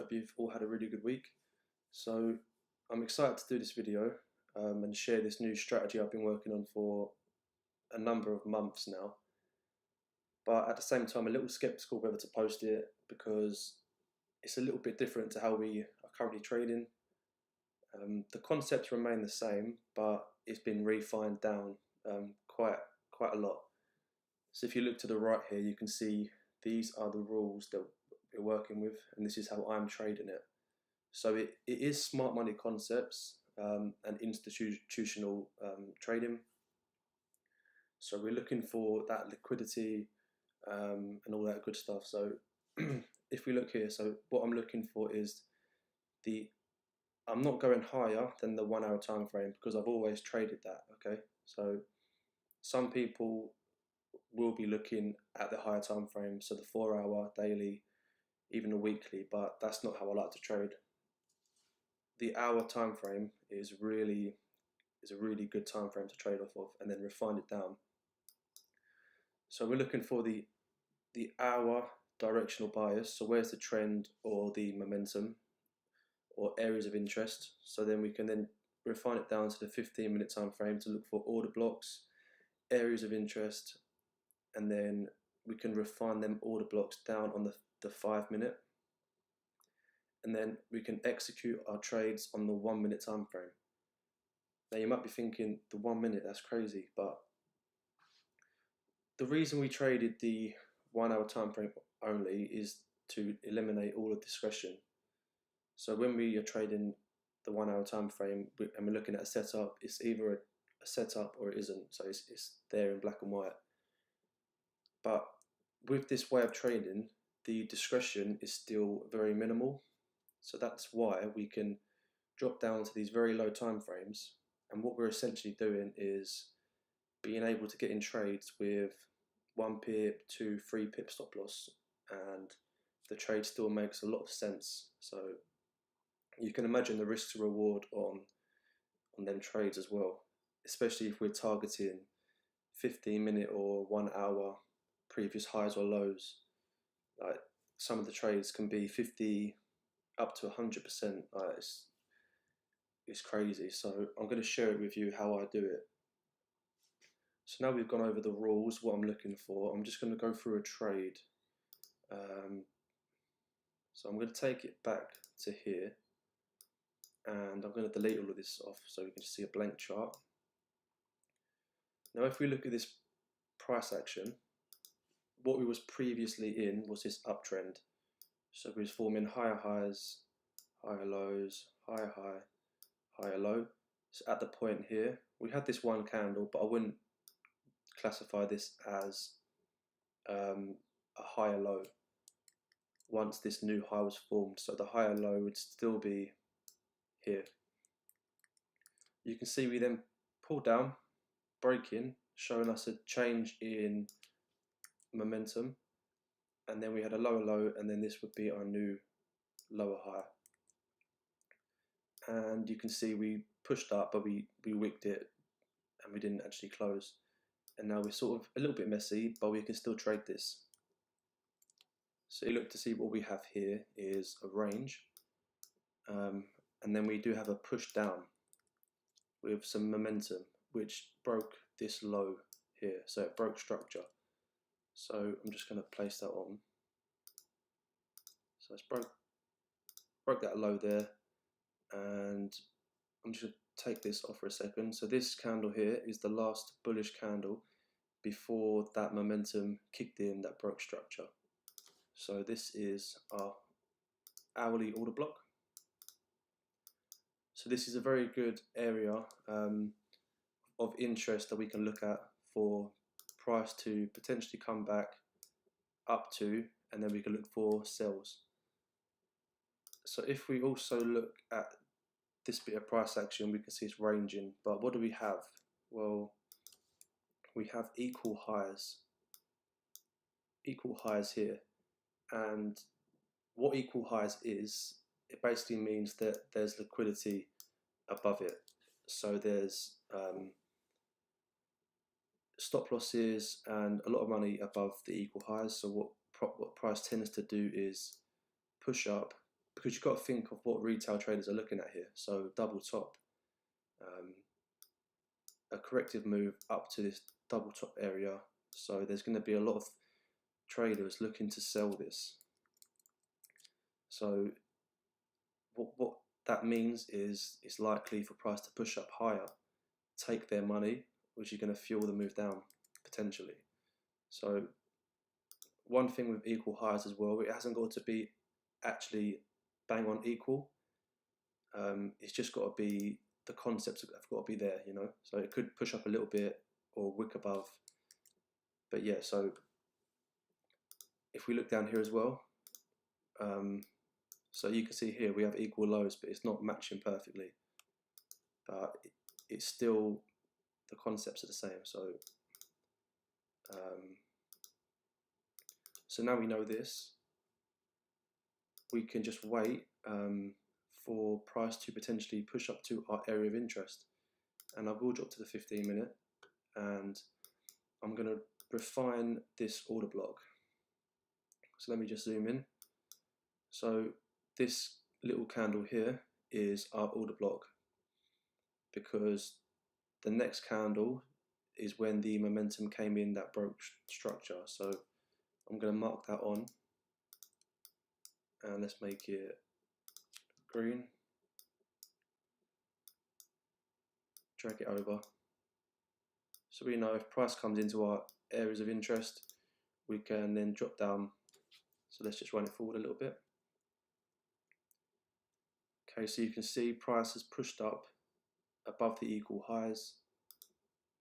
Hope you've all had a really good week. So I'm excited to do this video and share this new strategy I've been working on for a number of months now. But at the same time, a little skeptical whether to post it because it's a little bit different to how we are currently trading. The concepts remain the same, but it's been refined down quite a lot. So if you look to the right here, you can see these are the rules that we're working with, and this is how I'm trading it. So it is smart money concepts and institutional trading. So we're looking for that liquidity and all that good stuff. So if we look here, so what I'm looking for is I'm not going higher than the 1 hour time frame because I've always traded that. Okay, so some people will be looking at the higher time frame, so the 4 hour, daily, even a weekly, but that's not how I like to trade. The hour time frame is a really good time frame to trade off of, and then refine it down. So we're looking for the hour directional bias. So where's the trend or the momentum or areas of interest? So then we can then refine it down to the 15-minute time frame to look for order blocks, areas of interest, and then we can refine them order blocks down on the 5-minute. And then we can execute our trades on the 1-minute time frame. Now you might be thinking, the 1 minute, that's crazy, but the reason we traded the 1 hour time frame only is to eliminate all of discretion. So when we are trading the 1 hour time frame and we're looking at a setup, it's either a setup or it isn't. So it's there in black and white. But with this way of trading, the discretion is still very minimal. So that's why we can drop down to these very low time frames. And what we're essentially doing is being able to get in trades with 1 pip, 2, 3 pip stop loss, and the trade still makes a lot of sense. So you can imagine the risk to reward on them trades as well, especially if we're targeting 15-minute or 1 hour previous highs or lows. Like some of the trades can be 50 up to 100%. It's crazy. So I'm going to share it with you how I do it. So now we've gone over the rules, what I'm looking for. I'm just going to go through a trade. So I'm going to take it back to here, and I'm going to delete all of this off so we can see a blank chart. Now if we look at this price action, what we was previously in was this uptrend. So we was forming higher highs, higher lows, higher high, higher low. So at the point here, we had this one candle, but I wouldn't classify this as a higher low once this new high was formed. So the higher low would still be here. You can see we then pulled down, breaking, showing us a change in momentum, and then we had a lower low, and then this would be our new lower high. And you can see we pushed up, but we wicked it and we didn't actually close. And now we're sort of a little bit messy, but we can still trade this. So you look to see what we have here is a range, and then we do have a push down with some momentum, which broke this low here. So it broke structure. So I'm just going to place that on. So it's broke that low there, and I'm just going to take this off for a second. So this candle here is the last bullish candle before that momentum kicked in that broke structure. So this is our hourly order block. So this is a very good area of interest that we can look at for price to potentially come back up to, and then we can look for sells. So if we also look at this bit of price action, we can see it's ranging, but what do we have? Well, we have equal highs here, and what equal highs is, it basically means that there's liquidity above it. So there's stop losses and a lot of money above the equal highs. So what price tends to do is push up, because you've got to think of what retail traders are looking at here. So double top, a corrective move up to this double top area. So there's going to be a lot of traders looking to sell this. So what that means is it's likely for price to push up higher, take their money, which is going to fuel the move down potentially. So one thing with equal highs as well, it hasn't got to be actually bang on equal. It's just got to be, the concepts have got to be there, you know. So it could push up a little bit or wick above. But yeah, so if we look down here as well, so you can see here we have equal lows, but it's not matching perfectly. But it's still, the concepts are the same. So now we know this, we can just wait for price to potentially push up to our area of interest. And I will drop to the 15-minute, and I'm going to refine this order block. So let me just zoom in. So this little candle here is our order block, because the next candle is when the momentum came in that broke structure. So I'm going to mark that on, and let's make it green. Drag it over. So we know if price comes into our areas of interest, we can then drop down. So let's just run it forward a little bit. Okay, so you can see price has pushed up above the equal highs.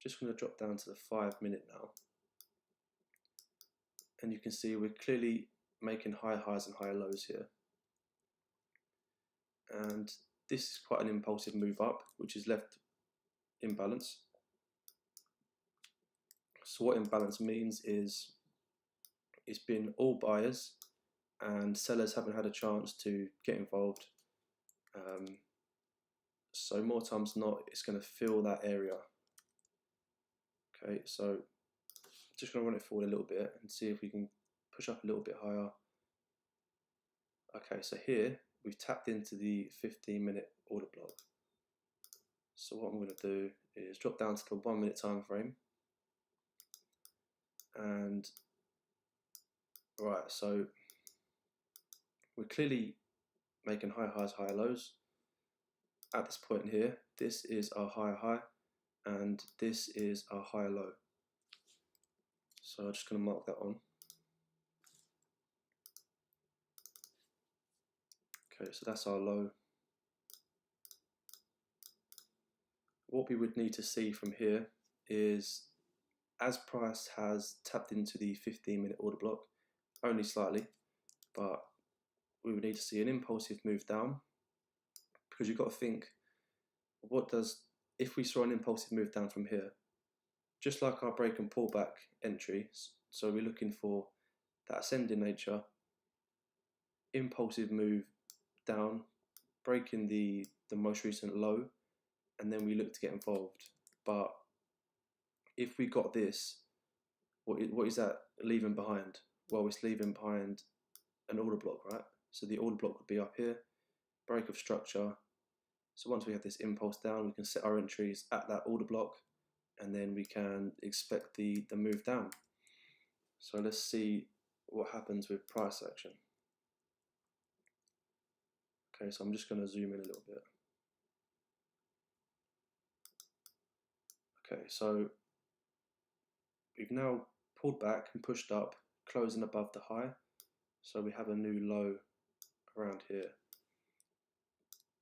Just going to drop down to the 5-minute now. And you can see we're clearly making higher highs and higher lows here. And this is quite an impulsive move up, which is left imbalance. So what imbalance means is it's been all buyers and sellers haven't had a chance to get involved. So more times than not, it's going to fill that area. Okay, so just going to run it forward a little bit and see if we can push up a little bit higher. Okay, so here we've tapped into the 15-minute order block. So what I'm going to do is drop down to the 1-minute time frame. And right, so we're clearly making high highs, higher lows. At this point here, this is our higher high, and this is our higher low. So I'm just going to mark that on. Okay, so that's our low. What we would need to see from here is, as price has tapped into the 15-minute order block, only slightly, but we would need to see an impulsive move down, because you've got to think, if we saw an impulsive move down from here, just like our break and pullback entry, so we're looking for that ascending nature, impulsive move down, breaking the most recent low, and then we look to get involved. But if we got this, what is that leaving behind? Well, it's leaving behind an order block, right? So the order block would be up here, break of structure. So once we have this impulse down, we can set our entries at that order block, and then we can expect the move down. So let's see what happens with price action. Okay, so I'm just going to zoom in a little bit. Okay, so we've now pulled back and pushed up, closing above the high. So we have a new low around here.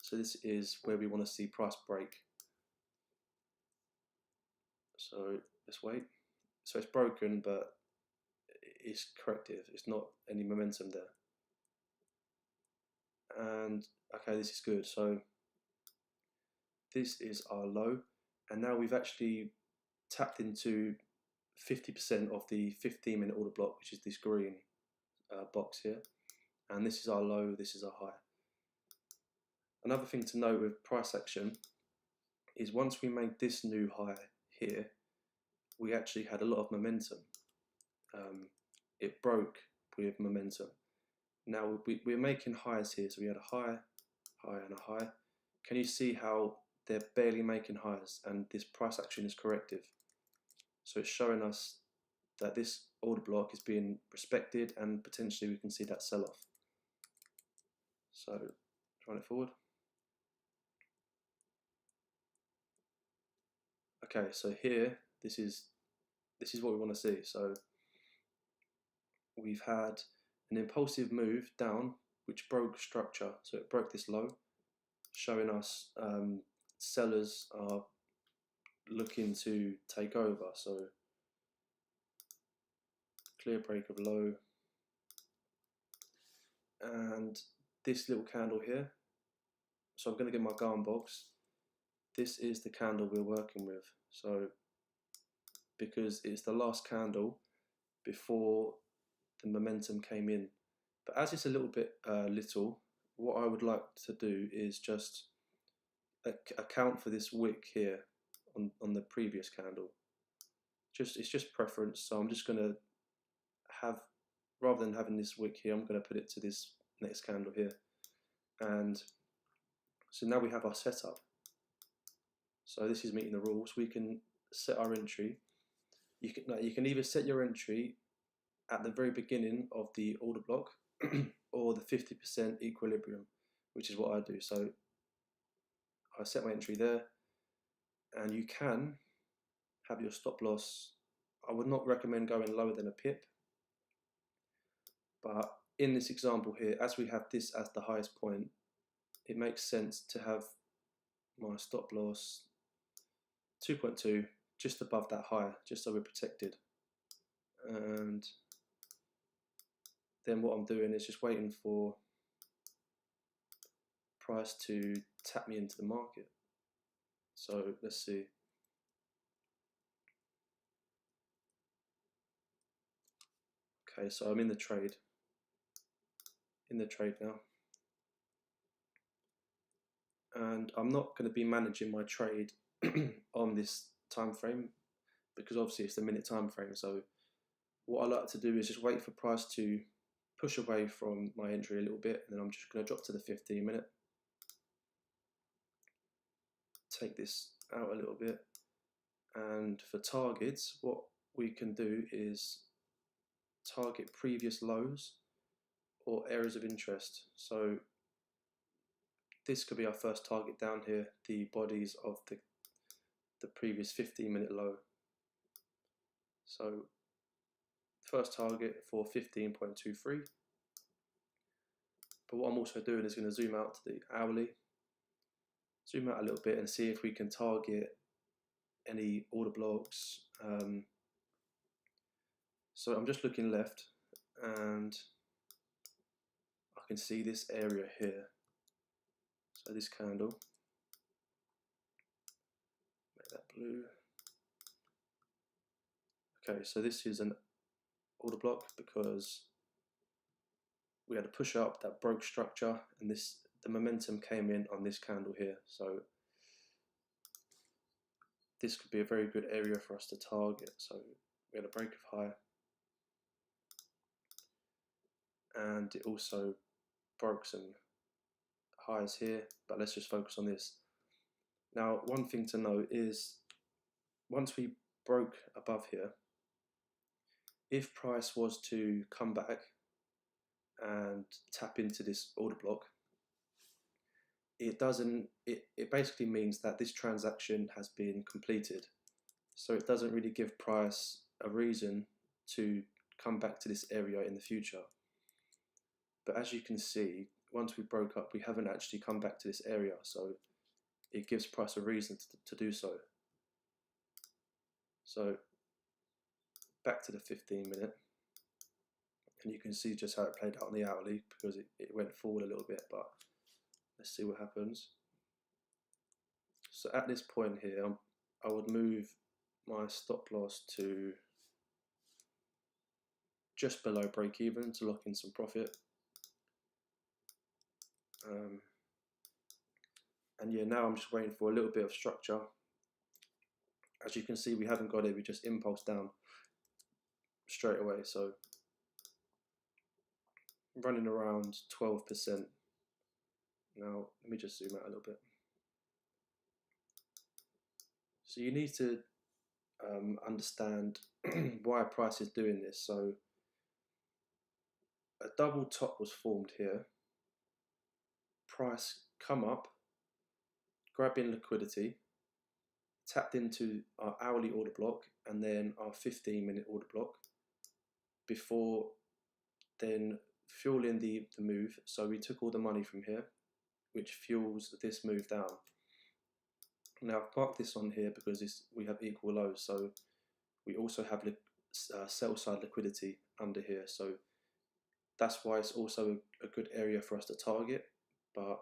So this is where we want to see price break. So let's wait. So it's broken, but it's corrective. It's not any momentum there. And okay, this is good. So this is our low, and now we've actually tapped into 50% of the 15-minute order block, which is this green box here. And this is our low, this is our high. Another thing to note with price action is once we made this new high here, we actually had a lot of momentum. It broke with momentum. Now we're making highs here, so we had a high, high and a high. Can you see how they're barely making highs and this price action is corrective? So it's showing us that this order block is being respected and potentially we can see that sell off. So run it forward. Okay, so here this is what we want to see. So we've had an impulsive move down which broke structure, so it broke this low, showing us sellers are looking to take over. So clear break of low, and this little candle here, so I'm going to get my Garn box. This is the candle we're working with, so because it's the last candle before the momentum came in. But as it's a little bit little, what I would like to do is just account for this wick here on the previous candle. It's just preference, so I'm just going to have, rather than having this wick here, I'm going to put it to this next candle here. And so now we have our setup. So this is meeting the rules. We can set our entry. You can either set your entry at the very beginning of the order block or the 50% equilibrium, which is what I do. So I set my entry there, and you can have your stop loss. I would not recommend going lower than a pip, but in this example here, as we have this as the highest point, it makes sense to have my stop loss 2.2 just above that high, just so we're protected. And then what I'm doing is just waiting for price to tap me into the market. So let's see. Okay, so I'm in the trade now, and I'm not going to be managing my trade on this time frame because obviously it's the minute time frame. So what I like to do is just wait for price to push away from my entry a little bit, and then I'm just going to drop to the 15 minute, take this out a little bit, and for targets what we can do is target previous lows or areas of interest. So this could be our first target down here, the bodies of the previous 15-minute low. So first target for 15.23. But what I'm also doing is going to zoom out to the hourly, zoom out a little bit and see if we can target any order blocks. So I'm just looking left and I can see this area here. So this candle, make that blue. Okay, so this is an order block because we had a push up that broke structure, and the momentum came in on this candle here. So this could be a very good area for us to target. So we had a break of high, and it also broke some highs here, but let's just focus on this. Now, one thing to note is once we broke above here, if price was to come back and tap into this order block, it basically means that this transaction has been completed. So it doesn't really give price a reason to come back to this area in the future. But as you can see, once we broke up, we haven't actually come back to this area, so it gives price a reason to do so. So back to the 15-minute, and you can see just how it played out on the hourly because it went forward a little bit, but let's see what happens. So at this point here, I would move my stop loss to just below break even to lock in some profit. And yeah, now I'm just waiting for a little bit of structure. As you can see, we haven't got it, we just impulse down straight away. So running around 12%. Now, let me just zoom out a little bit. So you need to understand why a price is doing this. So a double top was formed here. Price come up, grabbing liquidity, tapped into our hourly order block and then our 15-minute order block before then fueling the move. So we took all the money from here, which fuels this move down. Now I've marked this on here because we have equal lows, so we also have sell side liquidity under here, so that's why it's also a good area for us to target. But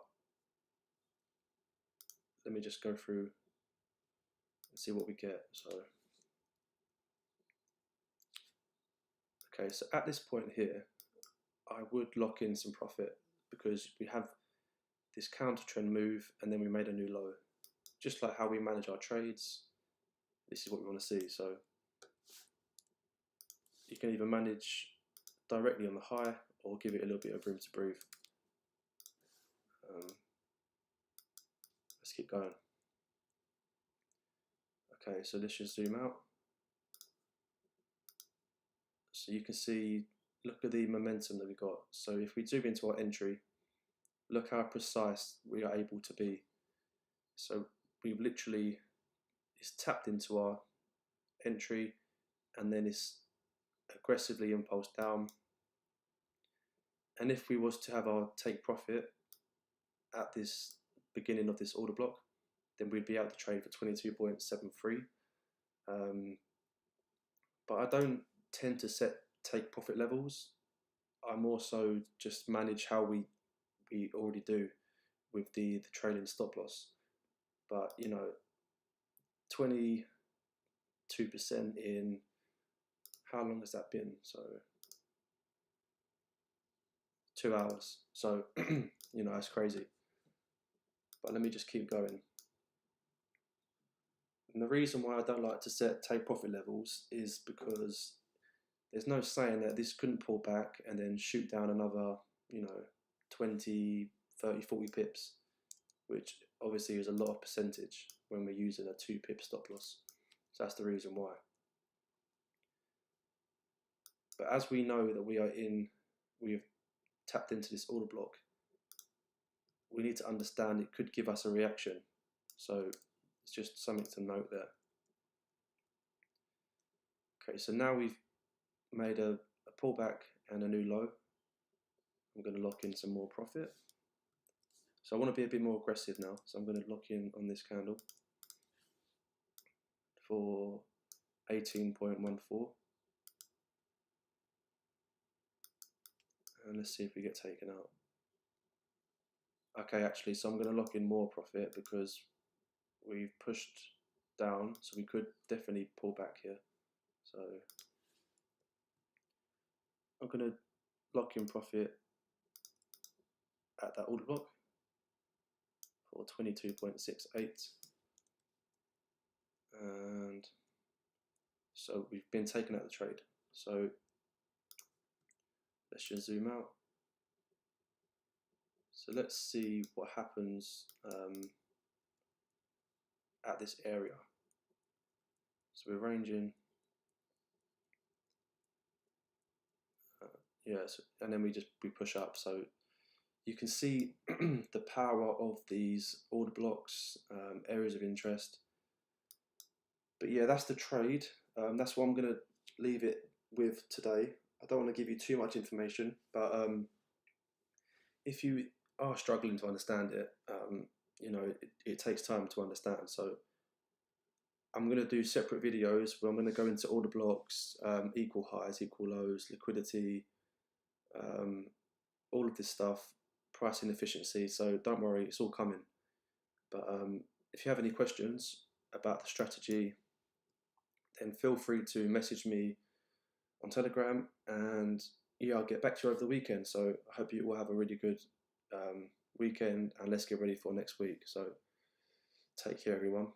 let me just go through and see what we get. So okay, so at this point here I would lock in some profit because we have this counter trend move and then we made a new low. Just like how we manage our trades, this is what we want to see. So you can either manage directly on the high or give it a little bit of room to breathe. Let's keep going. Okay, so let's just zoom out. So you can see, look at the momentum that we got. So if we zoom into our entry, look how precise we are able to be. So we've literally, it's tapped into our entry and then it's aggressively impulsed down. And if we was to have our take profit at this beginning of this order block, then we'd be able to trade for 22.73. But I don't tend to set take profit levels. I more so just manage how we already do with the trailing stop loss. But you know, 22% in, how long has that been? So 2 hours. So you know, that's crazy. But let me just keep going. And the reason why I don't like to set take profit levels is because there's no saying that this couldn't pull back and then shoot down another, you know, 20, 30, 40 pips, which obviously is a lot of percentage when we're using a 2 pip stop loss. So that's the reason why. But as we know that we've tapped into this order block, we need to understand it could give us a reaction. So it's just something to note there. Okay, so now we've made a pullback and a new low. I'm going to lock in some more profit. So I want to be a bit more aggressive now. So I'm going to lock in on this candle for 18.14. And let's see if we get taken out. Okay, actually, so I'm going to lock in more profit because we've pushed down, so we could definitely pull back here. So I'm going to lock in profit at that order block for 22.68. And so we've been taken out of the trade. So let's just zoom out. So let's see what happens at this area. So we're ranging, yes, and then we push up. So you can see the power of these order blocks, areas of interest. But yeah, that's the trade. That's what I'm going to leave it with today. I don't want to give you too much information, but if you are struggling to understand it, you know, it takes time to understand. So I'm going to do separate videos where I'm going to go into order blocks, equal highs, equal lows, liquidity, all of this stuff, pricing efficiency. So don't worry, it's all coming. But if you have any questions about the strategy, then feel free to message me on Telegram, and yeah, I'll get back to you over the weekend. So I hope you all have a really good weekend, and let's get ready for next week. So take care, everyone.